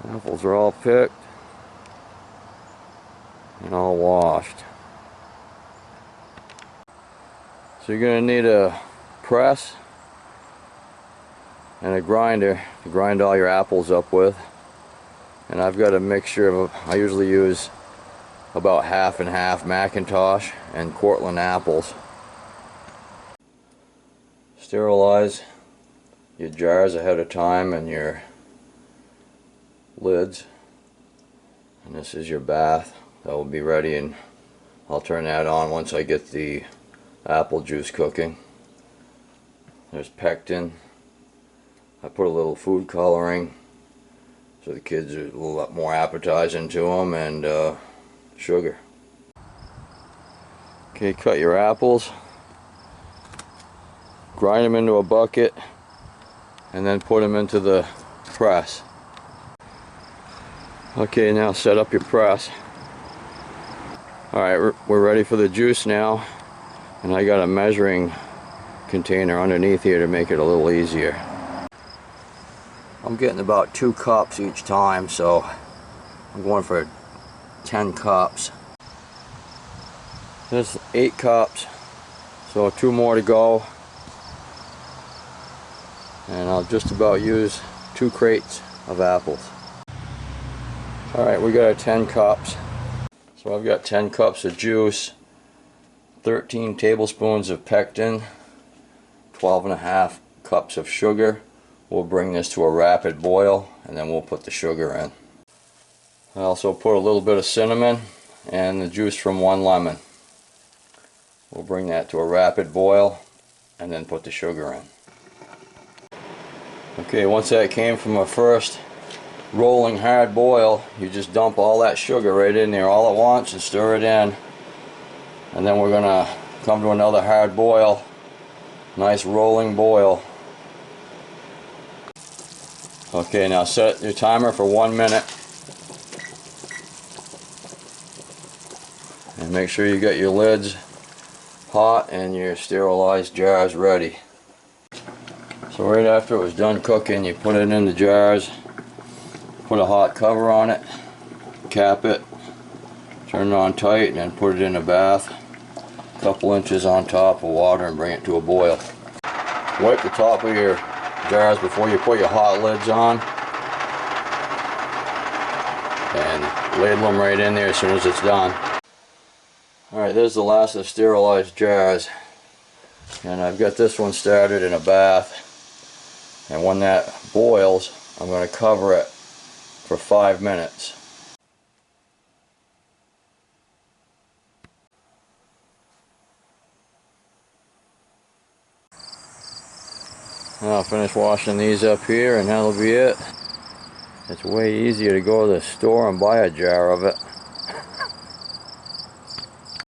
Apples are all picked and all washed. So you're going to need a press and a grinder to grind all your apples up with. And I've got a mixture of, I usually use about half and half Macintosh and Cortland apples. Sterilize your jars ahead of time and your lids. And this is your bath that will be ready, and I'll turn that on once I get the apple juice cooking. There's pectin. I put a little food coloring so the kids are a little more appetizing to them, and sugar. Okay, cut your apples, grind them into a bucket, and then put them into the press. Okay, now set up your press. Alright, we're ready for the juice now, and I got a measuring container underneath here to make it a little easier. I'm getting about 2 cups each time, so I'm going for 10 cups. There's 8 cups, so 2 more to go, and I'll just about use 2 crates of apples. Alright, we got our 10 cups. So I've got 10 cups of juice, 13 tablespoons of pectin, 12.5 cups of sugar. We'll bring this to a rapid boil, and then we'll put the sugar in. I also put a little bit of cinnamon and the juice from 1 lemon. We'll bring that to a rapid boil and then put the sugar in. Okay, once that came from a first rolling hard boil, you just dump all that sugar right in there all at once and stir it in, and then we're gonna come to another hard boil. Nice rolling boil. Okay, now set your timer for 1 minute, and make sure you get your lids hot and your sterilized jars ready. So right after it was done cooking, you put it in the jars, put a hot cover on it, cap it, turn it on tight, and then put it in a bath, a couple inches on top of water, and bring it to a boil. Wipe the top of your jars before you put your hot lids on, and ladle them right in there as soon as it's done. Alright, there's the last of the sterilized jars, and I've got this one started in a bath, and when that boils, I'm going to cover it for 5 minutes. Now I'll finish washing these up here, and that'll be it. It's way easier to go to the store and buy a jar of it.